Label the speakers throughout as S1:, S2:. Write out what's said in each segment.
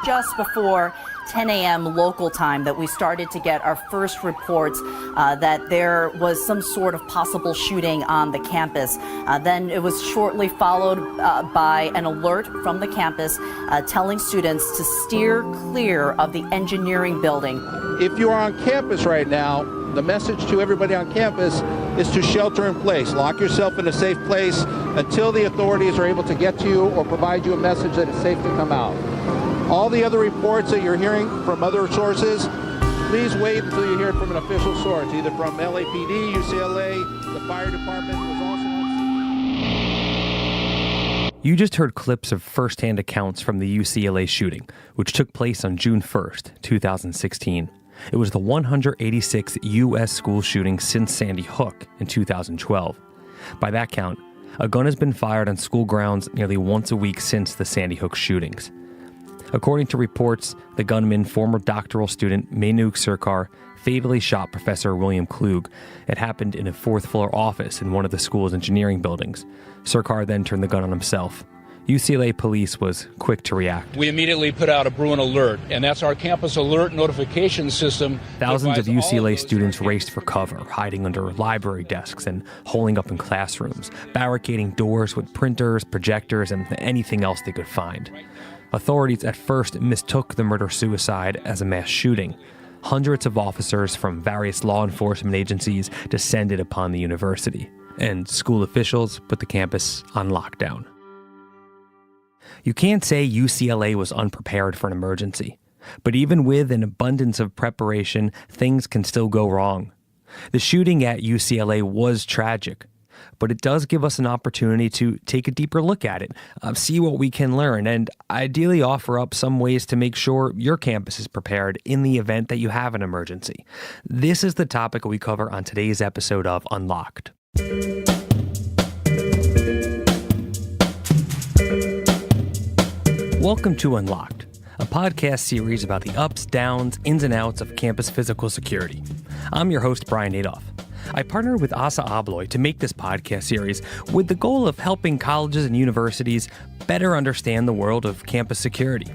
S1: just before 10 a.m. local time that we started to get our first reports that there was some sort of possible shooting on the campus. Then it was shortly followed by an alert from the campus telling students to steer clear of the engineering building.
S2: If you are on campus right now, the message to everybody on campus is to shelter in place. Lock yourself in a safe place until the authorities are able to get to you or provide you a message that it's safe to come out. All the other reports that you're hearing from other sources, please wait until you hear it from an official source, either from LAPD, UCLA, the fire department was also.
S3: You just heard clips of first-hand accounts from the UCLA shooting, which took place on June 1st, 2016. It was the 186th U.S. school shooting since Sandy Hook in 2012. By that count, a gun has been fired on school grounds nearly once a week since the Sandy Hook shootings. According to reports, the gunman, former doctoral student Mainuk Sarkar, fatally shot Professor William Klug. It happened in a fourth-floor office in one of the school's engineering buildings. Sarkar then turned the gun on himself. UCLA police was quick to react.
S4: We immediately put out a Bruin alert, and that's our campus alert notification system.
S3: Thousands of UCLA students raced for cover, hiding under library desks and holing up in classrooms, barricading doors with printers, projectors, and anything else they could find. Authorities at first mistook the murder-suicide as a mass shooting. Hundreds of officers from various law enforcement agencies descended upon the university, and school officials put the campus on lockdown. You can't say UCLA was unprepared for an emergency, but even with an abundance of preparation, things can still go wrong. The shooting at UCLA was tragic, but it does give us an opportunity to take a deeper look at it, see what we can learn, and ideally offer up some ways to make sure your campus is prepared in the event that you have an emergency. This is the topic we cover on today's episode of Unlocked. Welcome to Unlocked, a podcast series about the ups, downs, ins, and outs of campus physical security. I'm your host, Brian Adolph. I partnered with Asa Abloy to make this podcast series with the goal of helping colleges and universities better understand the world of campus security.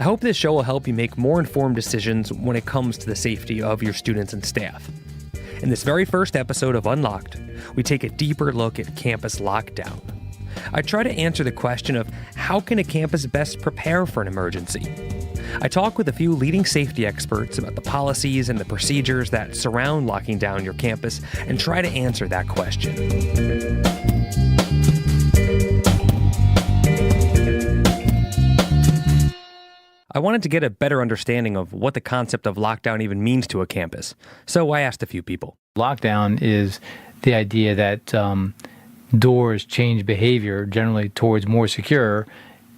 S3: I hope this show will help you make more informed decisions when it comes to the safety of your students and staff. In this very first episode of Unlocked, we take a deeper look at campus lockdown. I try to answer the question of how can a campus best prepare for an emergency? I talk with a few leading safety experts about the policies and the procedures that surround locking down your campus and try to answer that question. I wanted to get a better understanding of what the concept of lockdown even means to a campus, so I asked a few people.
S5: Lockdown is the idea that doors change behavior generally towards more secure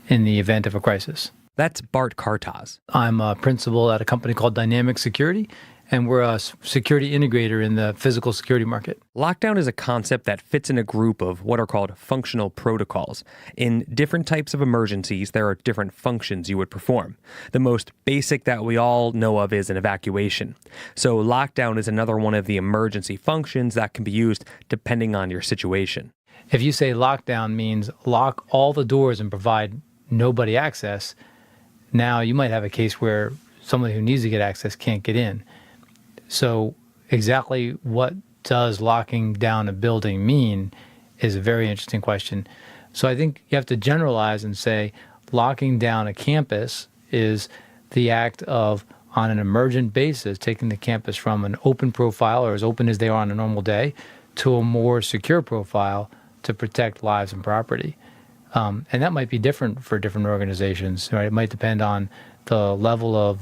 S5: in the event of a crisis.
S3: That's Bart Kartaz.
S5: I'm a principal at a company called Dynamic Security, and we're a security integrator in the physical security market.
S3: Lockdown is a concept that fits in a group of what are called functional protocols. In different types of emergencies, there are different functions you would perform. The most basic that we all know of is an evacuation. So lockdown is another one of the emergency functions that can be used depending on your situation.
S5: If you say lockdown means lock all the doors and provide nobody access, now you might have a case where somebody who needs to get access can't get in. So exactly what does locking down a building mean is a very interesting question. So I think you have to generalize and say locking down a campus is the act of, on an emergent basis, taking the campus from an open profile, or as open as they are on a normal day, to a more secure profile to protect lives and property. And that might be different for different organizations, right? It might depend on the level of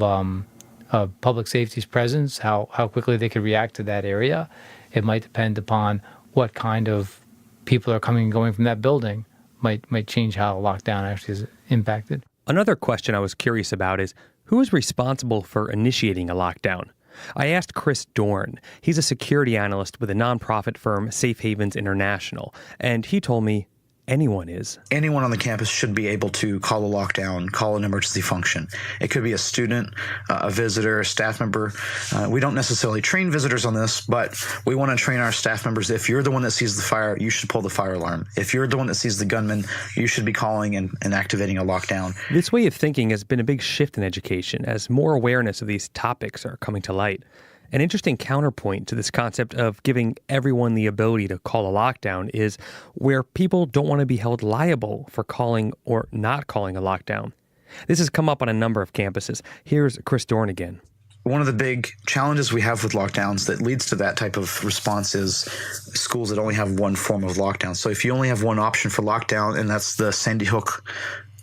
S5: public safety's presence, how quickly they could react to that area. It might depend upon what kind of people are coming and going from that building, might change how lockdown actually is impacted.
S3: Another question I was curious about is, who is responsible for initiating a lockdown? I asked Chris Dorn. He's a security analyst with a nonprofit firm, Safe Havens International, and he told me anyone is.
S6: Anyone on the campus should be able to call a lockdown, call an emergency function. It could be a student, a visitor, a staff member. We don't necessarily train visitors on this, but we want to train our staff members. If you're the one that sees the fire, you should pull the fire alarm. If you're the one that sees the gunman, you should be calling and activating a lockdown.
S3: This way of thinking has been a big shift in education as more awareness of these topics are coming to light. An interesting counterpoint to this concept of giving everyone the ability to call a lockdown is where people don't want to be held liable for calling or not calling a lockdown. This has come up on a number of campuses. Here's Chris Dorn again.
S6: One of the big challenges we have with lockdowns that leads to that type of response is schools that only have one form of lockdown. So if you only have one option for lockdown, and that's the Sandy Hook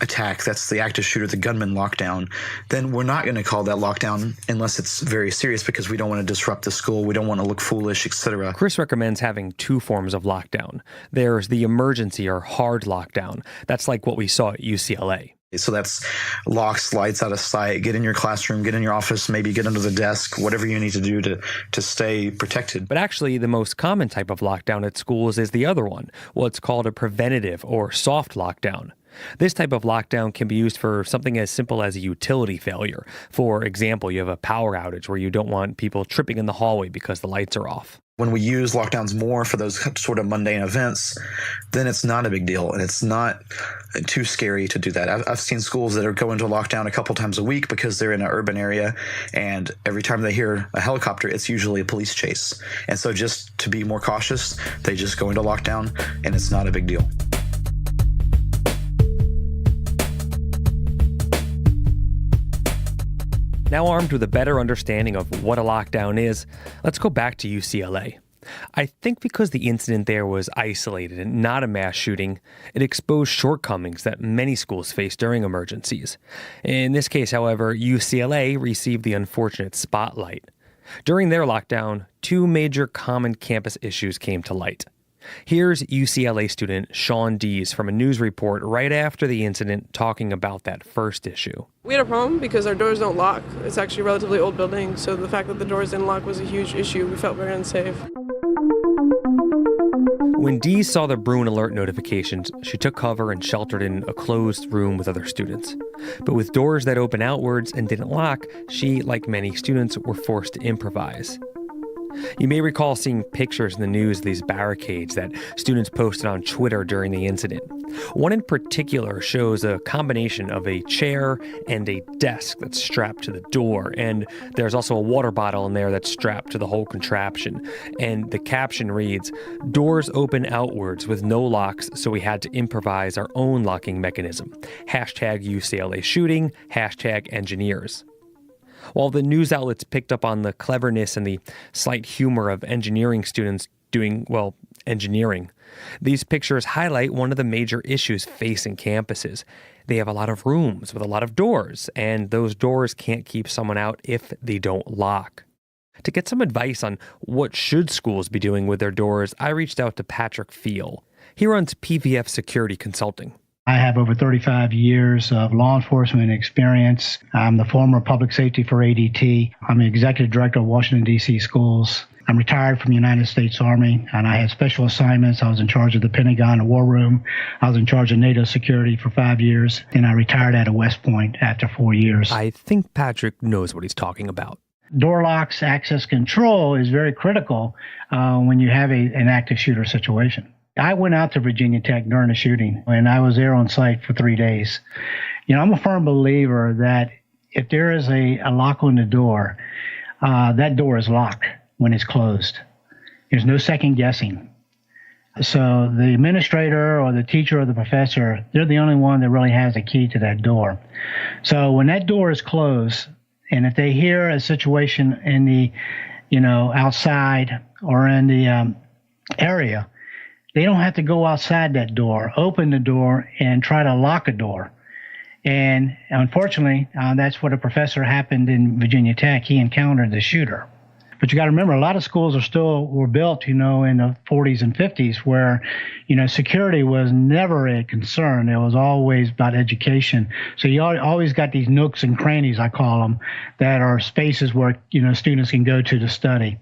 S6: attack, that's the active shooter, the gunman lockdown, then we're not going to call that lockdown unless it's very serious because we don't want to disrupt the school, we don't want to look foolish, etc.
S3: Chris recommends having two forms of lockdown. There's the emergency or hard lockdown. That's like what we saw at UCLA.
S6: So that's locks, lights out of sight, get in your classroom, get in your office, maybe get under the desk, whatever you need to do to stay protected.
S3: But actually, the most common type of lockdown at schools is the other one, what's called a preventative or soft lockdown. This type of lockdown can be used for something as simple as a utility failure. For example, you have a power outage where you don't want people tripping in the hallway because the lights are off.
S6: When we use lockdowns more for those sort of mundane events, then it's not a big deal and it's not too scary to do that. I've seen schools that are going to lockdown a couple times a week because they're in an urban area, and every time they hear a helicopter, it's usually a police chase. And so just to be more cautious, they just go into lockdown and it's not a big deal.
S3: Now armed with a better understanding of what a lockdown is, let's go back to UCLA. I think because the incident there was isolated and not a mass shooting, it exposed shortcomings that many schools face during emergencies. In this case, however, UCLA received the unfortunate spotlight. During their lockdown, two major common campus issues came to light. Here's UCLA student Sean Dees from a news report right after the incident talking about that first issue.
S7: We had a problem because our doors don't lock. It's actually a relatively old building, so the fact that the doors didn't lock was a huge issue. We felt very unsafe.
S3: When Dees saw the Bruin alert notifications, she took cover and sheltered in a closed room with other students. But with doors that open outwards and didn't lock, she, like many students, were forced to improvise. You may recall seeing pictures in the news of these barricades that students posted on Twitter during the incident. One in particular shows a combination of a chair and a desk that's strapped to the door, and there's also a water bottle in there that's strapped to the whole contraption. And the caption reads, "Doors open outwards with no locks, so we had to improvise our own locking mechanism. Hashtag UCLA shooting, hashtag engineers." While the news outlets picked up on the cleverness and the slight humor of engineering students doing, well, engineering, these pictures highlight one of the major issues facing campuses. They have a lot of rooms with a lot of doors, and those doors can't keep someone out if they don't lock. To get some advice on what should schools be doing with their doors, I reached out to Patrick Feel. He runs PVF Security Consulting.
S8: I have over 35 years of law enforcement experience. I'm the former public safety for ADT. I'm the executive director of Washington, D.C. schools. I'm retired from the United States Army, and I had special assignments. I was in charge of the Pentagon, the War Room. I was in charge of NATO security for 5 years, and I retired out of West Point after 4 years.
S3: I think Patrick knows what he's talking about.
S8: Door locks, access control is very critical when you have an active shooter situation. I went out to Virginia Tech during the shooting, and I was there on site for 3 days. You know, I'm a firm believer that if there is a lock on the door, that door is locked when it's closed. There's no second guessing. So the administrator or the teacher or the professor, they're the only one that really has a key to that door. So when that door is closed, and if they hear a situation in the, outside or in the area, they don't have to go outside that door, open the door, and try to lock a door. And unfortunately, that's what a professor happened in Virginia Tech. He encountered the shooter. But you got to remember, a lot of schools were built, in the 40s and 50s where, security was never a concern. It was always about education. So you always got these nooks and crannies, I call them, that are spaces where, students can go to study.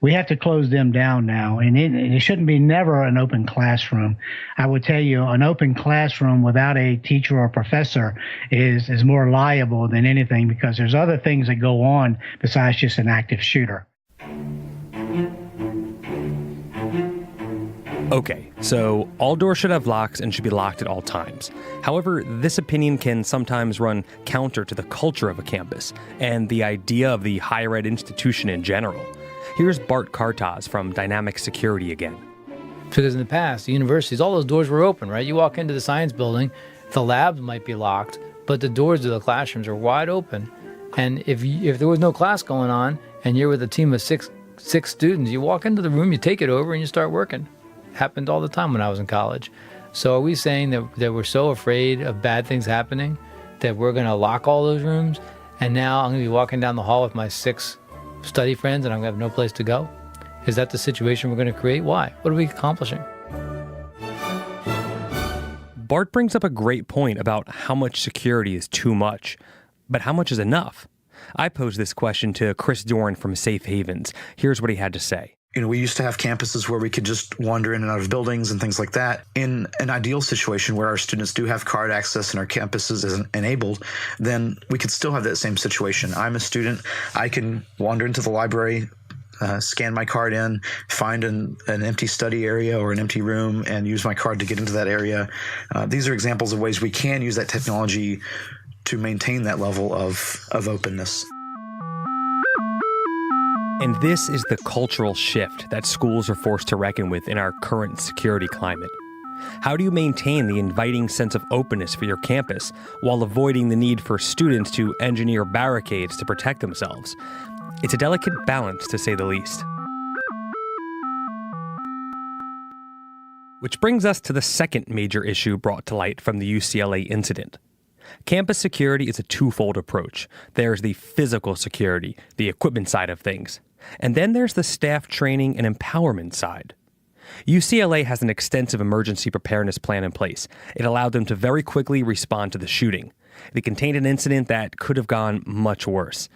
S8: We have to close them down now, and it shouldn't be never an open classroom. I would tell you, an open classroom without a teacher or professor is more liable than anything, because there's other things that go on besides just an active shooter.
S3: Okay, so all doors should have locks and should be locked at all times. However, this opinion can sometimes run counter to the culture of a campus and the idea of the higher ed institution in general. Here's Bart Kartaz from Dynamic Security again.
S5: Because in the past, the universities, all those doors were open, right? You walk into the science building, the labs might be locked, but the doors to the classrooms are wide open. And if there was no class going on and you're with a team of six students, you walk into the room, you take it over, and you start working. Happened all the time when I was in college. So are we saying that we're so afraid of bad things happening that we're going to lock all those rooms, and now I'm going to be walking down the hall with my 6 study friends and I'm going to have no place to go? Is that the situation we're going to create? Why? What are we accomplishing?
S3: Bart brings up a great point about how much security is too much, but how much is enough? I posed this question to Chris Dorn from Safe Havens. Here's what he had to say.
S6: We used to have campuses where we could just wander in and out of buildings and things like that. In an ideal situation where our students do have card access and our campuses is enabled, then we could still have that same situation. I'm a student. I can wander into the library, scan my card in, find an empty study area or an empty room, and use my card to get into that area. These are examples of ways we can use that technology to maintain that level of openness.
S3: And this is the cultural shift that schools are forced to reckon with in our current security climate. How do you maintain the inviting sense of openness for your campus while avoiding the need for students to engineer barricades to protect themselves? It's a delicate balance, to say the least. Which brings us to the second major issue brought to light from the UCLA incident. Campus security is a twofold approach. There's the physical security, the equipment side of things. And then there's the staff training and empowerment side. UCLA has an extensive emergency preparedness plan in place. It allowed them to very quickly respond to the shooting. It contained an incident that could have gone much worse.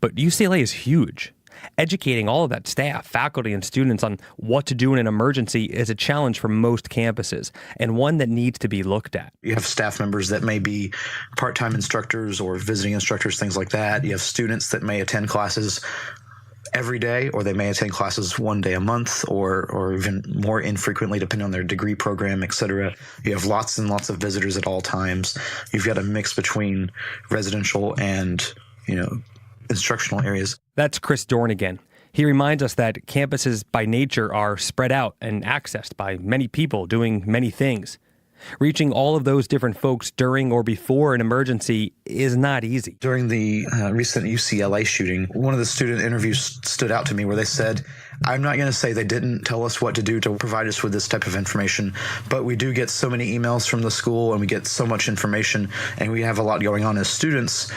S3: But UCLA is huge. Educating all of that staff, faculty, and students on what to do in an emergency is a challenge for most campuses, and one that needs to be looked at.
S6: You have staff members that may be part-time instructors or visiting instructors, things like that. You have students that may attend classes every day, or they may attend classes one day a month, or even more infrequently, depending on their degree program, et cetera. You have lots and lots of visitors at all times. You've got a mix between residential and, instructional areas.
S3: That's Chris Dorn again. He reminds us that campuses by nature are spread out and accessed by many people doing many things. Reaching all of those different folks during or before an emergency is not easy.
S6: During the recent UCLA shooting, one of the student interviews stood out to me where they said, I'm not going to say they didn't tell us what to do to provide us with this type of information, but we do get so many emails from the school and we get so much information and we have a lot going on as students.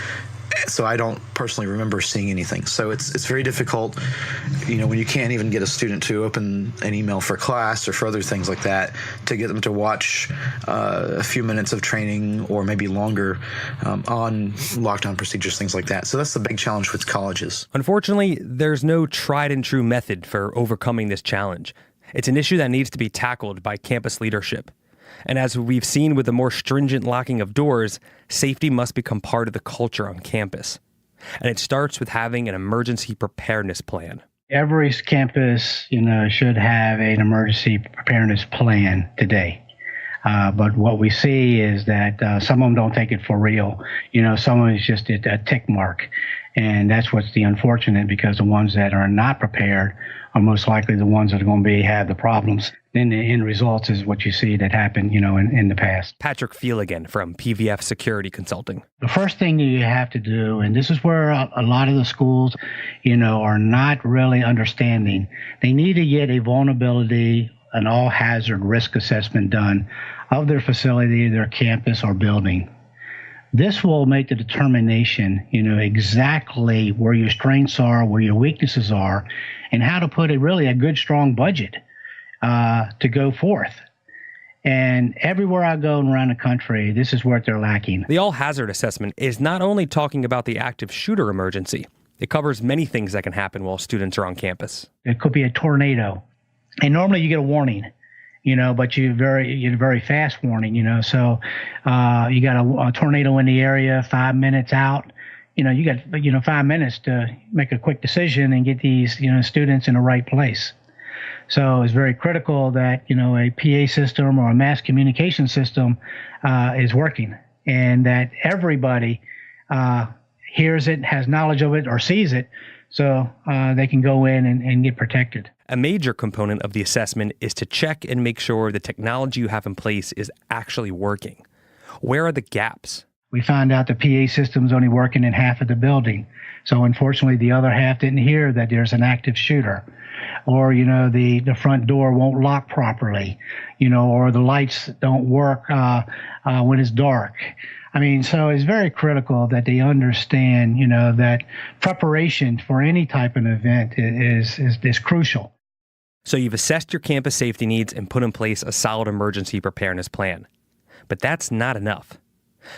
S6: So I don't personally remember seeing anything. So it's very difficult, when you can't even get a student to open an email for class or for other things like that, to get them to watch a few minutes of training or maybe longer on lockdown procedures, things like that. So that's the big challenge with colleges.
S3: Unfortunately, there's no tried and true method for overcoming this challenge. It's an issue that needs to be tackled by campus leadership. And as we've seen with the more stringent locking of doors, safety must become part of the culture on campus. And it starts with having an emergency preparedness plan.
S8: Every campus, should have an emergency preparedness plan today. But what we see is that some of them don't take it for real. Some of it's just a tick mark. And that's what's the unfortunate, because the ones that are not prepared are most likely the ones that are going to have the problems. Then the end result is what you see that happened, in the past.
S3: Patrick Fiel again from PVF Security Consulting.
S8: The first thing that you have to do, and this is where a lot of the schools, are not really understanding, they need to get a vulnerability, an all-hazard risk assessment done of their facility, their campus, or building. This will make the determination, exactly where your strengths are, where your weaknesses are, and how to put a good, strong budget to go forth. And everywhere I go around the country, this is what they're lacking.
S3: The all-hazard assessment is not only talking about the active shooter emergency. It covers many things that can happen while students are on campus.
S8: It could be a tornado. And normally you get a warning, but you very fast warning, So you got a tornado in the area, 5 minutes out. You got 5 minutes to make a quick decision and get these students in the right place. So it's very critical that a PA system or a mass communication system is working, and that everybody hears it, has knowledge of it, or sees it, so they can go in and get protected.
S3: A major component of the assessment is to check and make sure the technology you have in place is actually working. Where are the gaps?
S8: We found out the PA system's only working in half of the building. So unfortunately, the other half didn't hear that there's an active shooter. Or, the front door won't lock properly, or the lights don't work when it's dark. So it's very critical that they understand, that preparation for any type of event is crucial.
S3: So you've assessed your campus safety needs and put in place a solid emergency preparedness plan. But that's not enough.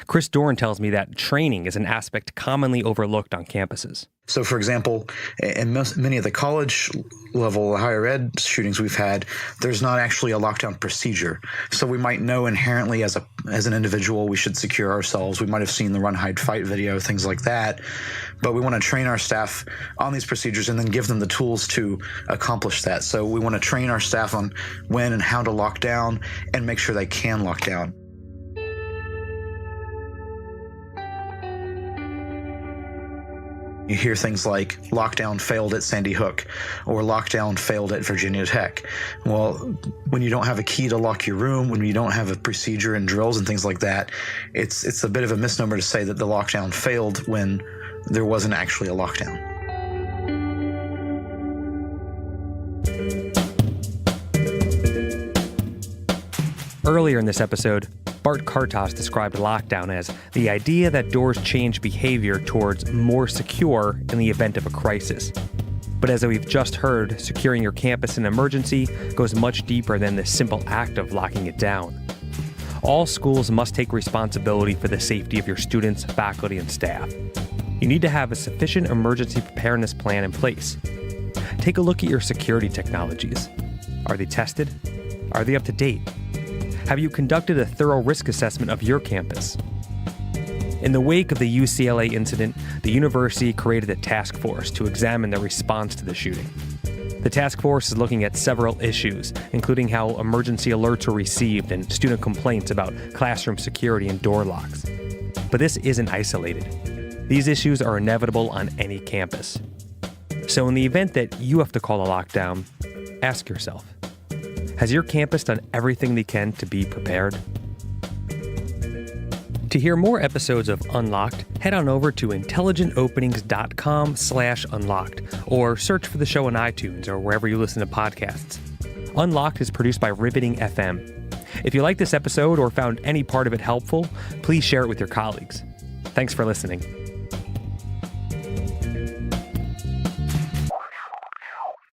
S3: Chris Doran tells me that training is an aspect commonly overlooked on campuses.
S6: So, for example, in many of the college level higher ed shootings we've had, there's not actually a lockdown procedure. So we might know inherently as an individual we should secure ourselves. We might have seen the run, hide, fight video, things like that. But we want to train our staff on these procedures and then give them the tools to accomplish that. So we want to train our staff on when and how to lock down and make sure they can lock down. You hear things like lockdown failed at Sandy Hook or lockdown failed at Virginia Tech. Well, when you don't have a key to lock your room, when you don't have a procedure and drills and things like that, it's a bit of a misnomer to say that the lockdown failed when there wasn't actually a lockdown.
S3: Earlier in this episode, Bart Kartas described lockdown as the idea that doors change behavior towards more secure in the event of a crisis. But as we've just heard, securing your campus in an emergency goes much deeper than the simple act of locking it down. All schools must take responsibility for the safety of your students, faculty, and staff. You need to have a sufficient emergency preparedness plan in place. Take a look at your security technologies. Are they tested? Are they up to date? Have you conducted a thorough risk assessment of your campus? In the wake of the UCLA incident, the university created a task force to examine the response to the shooting. The task force is looking at several issues, including how emergency alerts were received and student complaints about classroom security and door locks. But this isn't isolated. These issues are inevitable on any campus. So in the event that you have to call a lockdown, ask yourself, has your campus done everything they can to be prepared? To hear more episodes of Unlocked, head on over to intelligentopenings.com/unlocked or search for the show on iTunes or wherever you listen to podcasts. Unlocked is produced by Riveting FM. If you like this episode or found any part of it helpful, please share it with your colleagues. Thanks for listening.